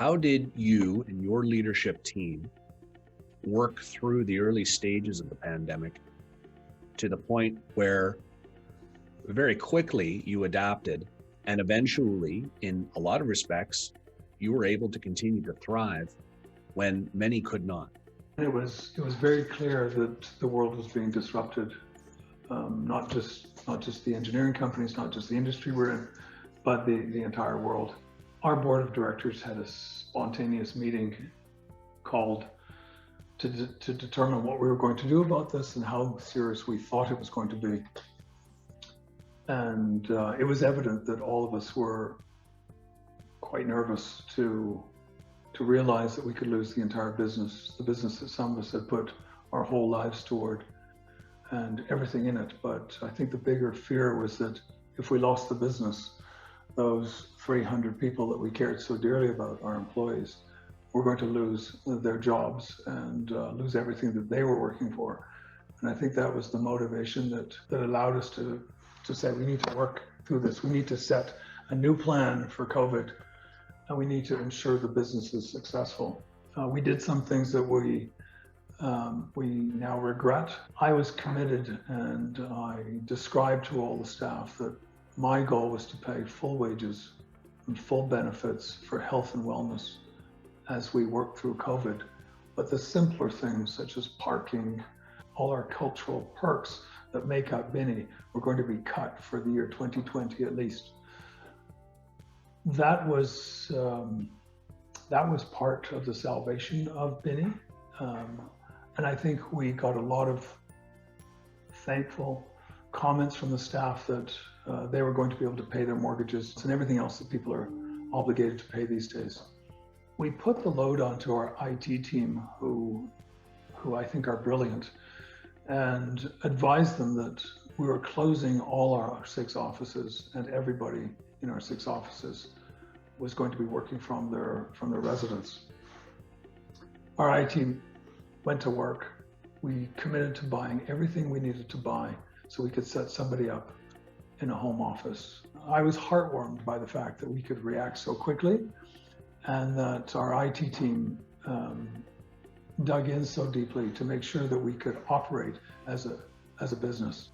How did you and your leadership team work through the early stages of the pandemic to the point where very quickly you adapted and eventually, in a lot of respects, you were able to continue to thrive when many could not? It was very clear that the world was being disrupted, not just the engineering companies, not just the industry we're in, but the entire world. Our board of directors had a spontaneous meeting called to determine what we were going to do about this and how serious we thought it was going to be. And it was evident that all of us were quite nervous to realize that we could lose the entire business, the business that some of us had put our whole lives toward and everything in it. But I think the bigger fear was that if we lost the business, those 300 people that we cared so dearly about, our employees, were going to lose their jobs and lose everything that they were working for. And I think that was the motivation that allowed us to say we need to work through this. We need to set a new plan for COVID, and we need to ensure the business is successful. We did some things that we now regret. I was committed, and I described to all the staff that my goal was to pay full wages and full benefits for health and wellness as we work through COVID. But the simpler things, such as parking, all our cultural perks that make up Binnie, were going to be cut for the year 2020 at least. That was part of the salvation of Binnie, and I think we got a lot of thankful comments from the staff that they were going to be able to pay their mortgages and everything else that people are obligated to pay these days. We put the load onto our IT team, who I think are brilliant, and advised them that we were closing all our 6 offices, and everybody in our 6 offices was going to be working from their residence. Our IT team went to work. We committed to buying everything we needed to buy so we could set somebody up in a home office. I was heartwarmed by the fact that we could react so quickly and that our IT team dug in so deeply to make sure that we could operate as a business.